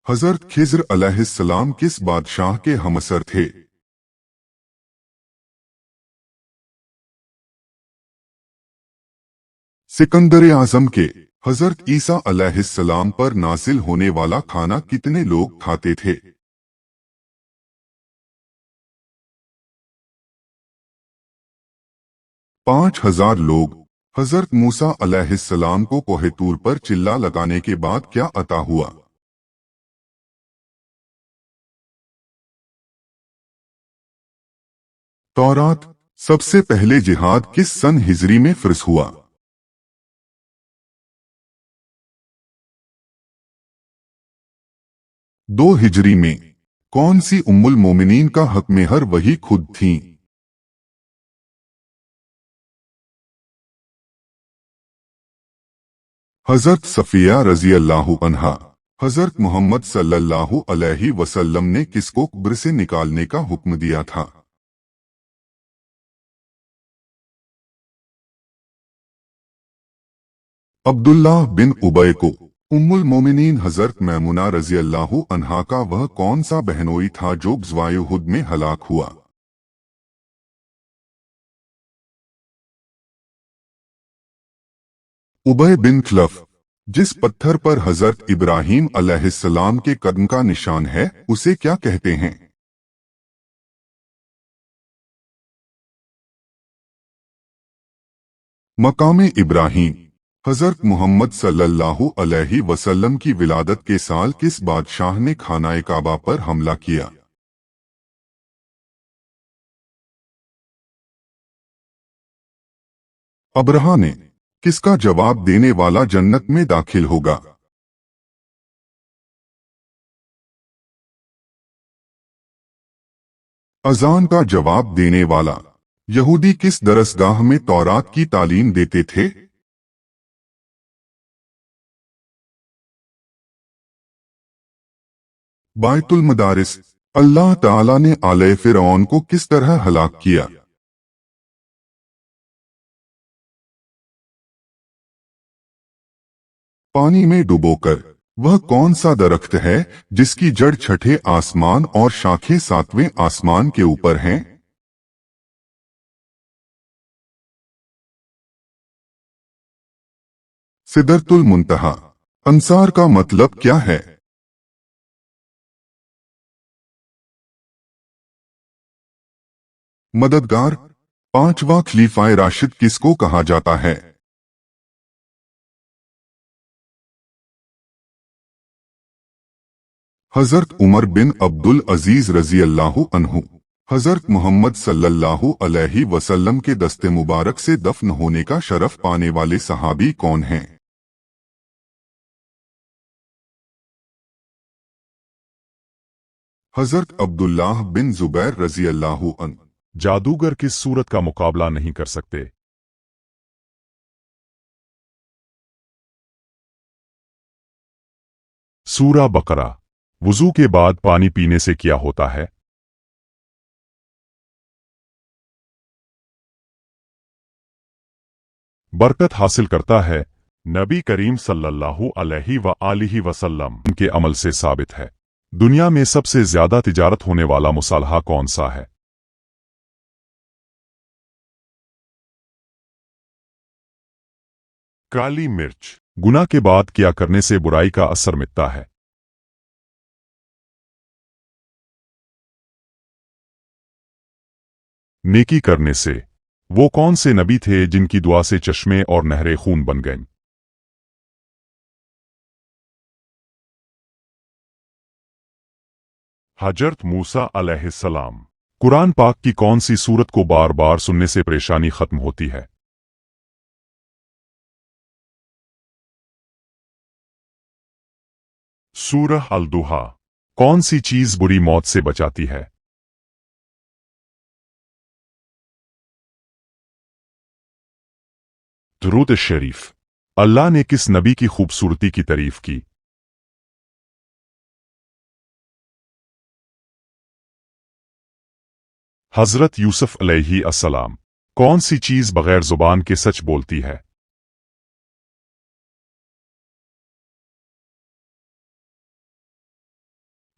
حضرت خضر علیہ السلام کس بادشاہ کے ہمسر تھے؟ سکندر اعظم کے۔ حضرت عیسیٰ علیہ السلام پر نازل ہونے والا کھانا کتنے لوگ کھاتے تھے؟ پانچ ہزار لوگ۔ حضرت موسیٰ علیہ السلام کو کوہ طور پر چلا لگانے کے بعد کیا عطا ہوا؟ تورات۔ سب سے پہلے جہاد کس سن ہجری میں فرض ہوا؟ 2 ہجری میں۔ کون سی ام المومنین کا حق مہر وہی خود تھیں؟ حضرت صفیہ رضی اللہ عنہا۔ حضرت محمد صلی اللہ علیہ وسلم نے کس کو قبر سے نکالنے کا حکم دیا تھا؟ عبداللہ بن ابی کو۔ ام المومنین حضرت میمونہ رضی اللہ عنہا کا وہ کون سا بہنوئی تھا جو غزوہ احد میں ہلاک ہوا؟ ابی بن خلف۔ جس پتھر پر حضرت ابراہیم علیہ السلام کے قدم کا نشان ہے اسے کیا کہتے ہیں؟ مقام ابراہیم۔ حضرت محمد صلی اللہ علیہ وسلم کی ولادت کے سال کس بادشاہ نے خانہ کعبہ پر حملہ کیا؟ ابرہہ نے۔ کس کا جواب دینے والا جنت میں داخل ہوگا؟ اذان کا جواب دینے والا۔ یہودی کس درسگاہ میں تورات کی تعلیم دیتے تھے؟ بیت المدارس۔ اللہ تعالیٰ نے آل فرعون کو کس طرح ہلاک کیا؟ پانی میں ڈبو کر۔ وہ کون سا درخت ہے جس کی جڑ چھٹے آسمان اور شاخیں ساتویں آسمان کے اوپر ہیں؟ سدرۃ المنتہا۔ انصار کا مطلب کیا ہے؟ مددگار۔ پانچواں خلیفہ راشد کس کو کہا جاتا ہے؟ حضرت عمر بن عبد العزیز رضی اللہ عنہ۔ حضرت محمد صلی اللہ علیہ وسلم کے دست مبارک سے دفن ہونے کا شرف پانے والے صحابی کون ہیں؟ حضرت عبداللہ بن زبیر رضی اللہ عنہ۔ جادوگر کس صورت کا مقابلہ نہیں کر سکتے؟ سورہ بقرہ۔ وضو کے بعد پانی پینے سے کیا ہوتا ہے؟ برکت حاصل کرتا ہے۔ نبی کریم صلی اللہ علیہ وآلہ وسلم کے عمل سے ثابت ہے۔ دنیا میں سب سے زیادہ تجارت ہونے والا مصالحہ کون سا ہے؟ کالی مرچ۔ گناہ کے بعد کیا کرنے سے برائی کا اثر مٹتا ہے؟ نیکی کرنے سے۔ وہ کون سے نبی تھے جن کی دعا سے چشمے اور نہریں خون بن گئیں؟ حضرت موسیٰ علیہ السلام۔ قرآن پاک کی کون سی سورت کو بار بار سننے سے پریشانی ختم ہوتی ہے؟ سورہ الضحیٰ۔ کون سی چیز بری موت سے بچاتی ہے؟ درود شریف۔ اللہ نے کس نبی کی خوبصورتی کی تعریف کی؟ حضرت یوسف علیہ السلام۔ کون سی چیز بغیر زبان کے سچ بولتی ہے؟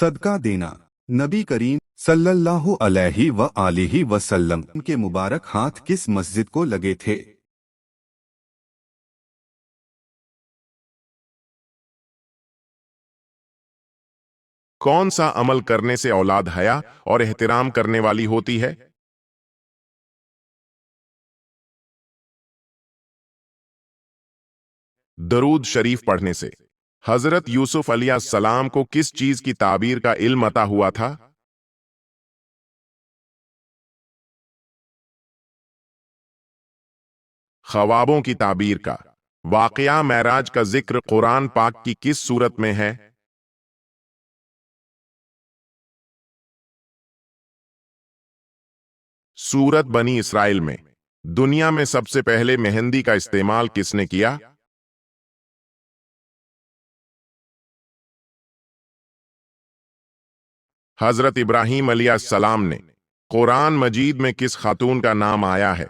صدقہ دینا۔ نبی کریم صلی اللہ علیہ وآلہ وسلم کے مبارک ہاتھ کس مسجد کو لگے تھے؟ کون سا عمل کرنے سے اولاد حیا اور احترام کرنے والی ہوتی ہے؟ درود شریف پڑھنے سے۔ حضرت یوسف علیہ السلام کو کس چیز کی تعبیر کا علم عطا ہوا تھا؟ خوابوں کی تعبیر کا۔ واقعہ معراج کا ذکر قرآن پاک کی کس سورت میں ہے؟ سورت بنی اسرائیل میں۔ دنیا میں سب سے پہلے مہندی کا استعمال کس نے کیا؟ حضرت ابراہیم علیہ السلام نے۔ قرآن مجید میں کس خاتون کا نام آیا ہے؟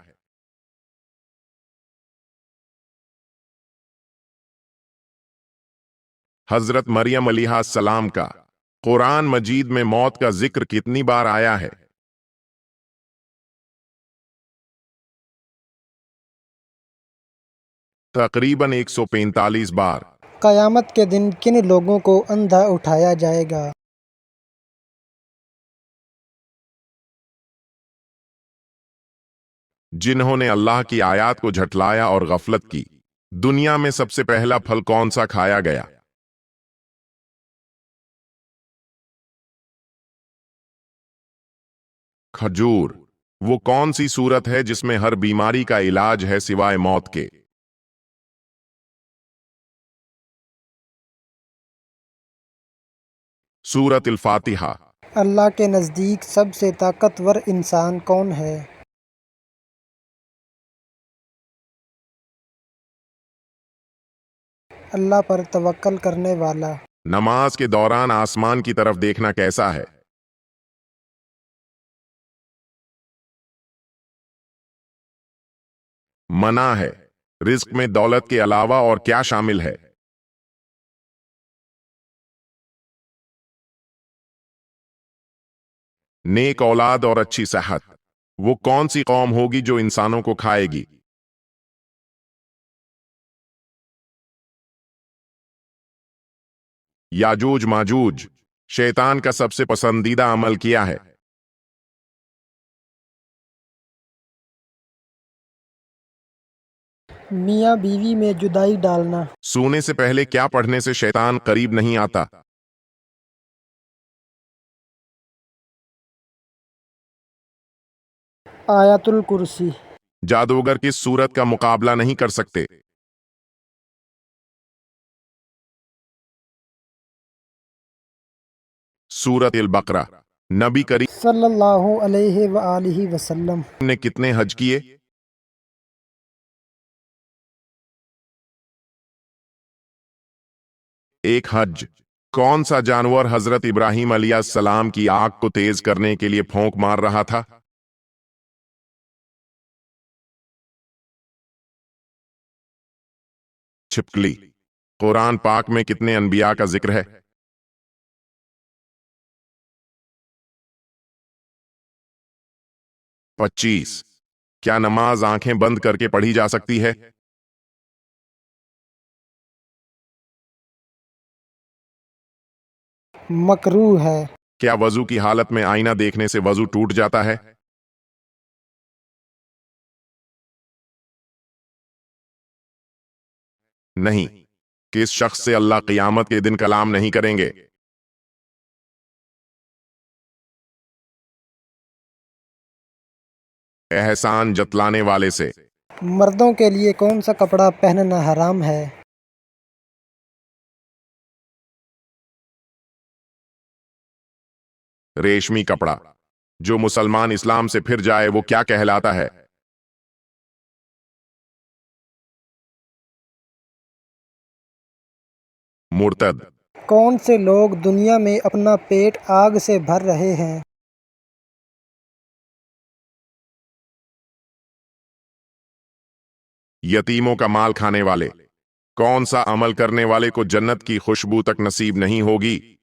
حضرت مریم علیہ السلام کا۔ قرآن مجید میں موت کا ذکر کتنی بار آیا ہے؟ تقریباً 145 بار۔ قیامت کے دن کن لوگوں کو اندھا اٹھایا جائے گا؟ جنہوں نے اللہ کی آیات کو جھٹلایا اور غفلت کی۔ دنیا میں سب سے پہلا پھل کون سا کھایا گیا؟ کھجور۔ وہ کون سی صورت ہے جس میں ہر بیماری کا علاج ہے سوائے موت کے؟ سورت الفاتحہ۔ اللہ کے نزدیک سب سے طاقتور انسان کون ہے؟ اللہ پر توکل کرنے والا۔ نماز کے دوران آسمان کی طرف دیکھنا کیسا ہے؟ منع ہے۔ رزق میں دولت کے علاوہ اور کیا شامل ہے؟ نیک اولاد اور اچھی صحت۔ وہ کون سی قوم ہوگی جو انسانوں کو کھائے گی؟ یاجوج ماجوج۔ شیطان کا سب سے پسندیدہ عمل کیا ہے؟ میاں بیوی میں جدائی ڈالنا۔ سونے سے پہلے کیا پڑھنے سے شیطان قریب نہیں آتا؟ آیت الکرسی۔ جادوگر کس صورت کا مقابلہ نہیں کر سکتے؟ سورت البقرہ۔ نبی کریم صلی اللہ علیہ وآلہ وسلم نے کتنے حج کیے؟ ایک حج۔ کون سا جانور حضرت ابراہیم علیہ السلام کی آگ کو تیز کرنے کے لیے پھونک مار رہا تھا؟ چھپکلی۔ قرآن پاک میں کتنے انبیاء کا ذکر ہے؟ 25۔ کیا نماز آنکھیں بند کر کے پڑھی جا سکتی ہے؟ مکروہ ہے۔ کیا وضو کی حالت میں آئینہ دیکھنے سے وضو ٹوٹ جاتا ہے؟ نہیں۔ کس شخص سے اللہ قیامت کے دن کلام نہیں کریں گے؟ احسان جتلانے والے سے۔ مردوں کے لیے کون سا کپڑا پہننا حرام ہے؟ ریشمی کپڑا۔ جو مسلمان اسلام سے پھر جائے وہ کیا کہلاتا ہے؟ مرتد۔ کون سے لوگ دنیا میں اپنا پیٹ آگ سے بھر رہے ہیں؟ یتیموں کا مال کھانے والے۔ کون سا عمل کرنے والے کو جنت کی خوشبو تک نصیب نہیں ہوگی؟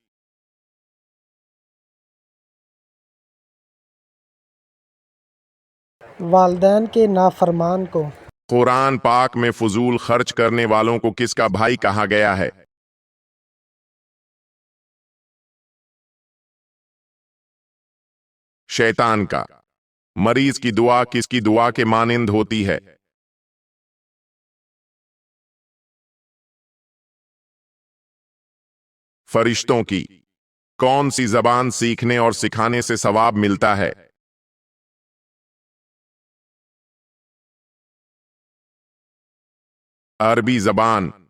والدین کے نافرمان کو۔ قرآن پاک میں فضول خرچ کرنے والوں کو کس کا بھائی کہا گیا ہے؟ شیطان کا۔ مریض کی دعا کس کی دعا کے مانند ہوتی ہے؟ فرشتوں کی۔ کون سی زبان سیکھنے اور سکھانے سے ثواب ملتا ہے؟ عربی زبان۔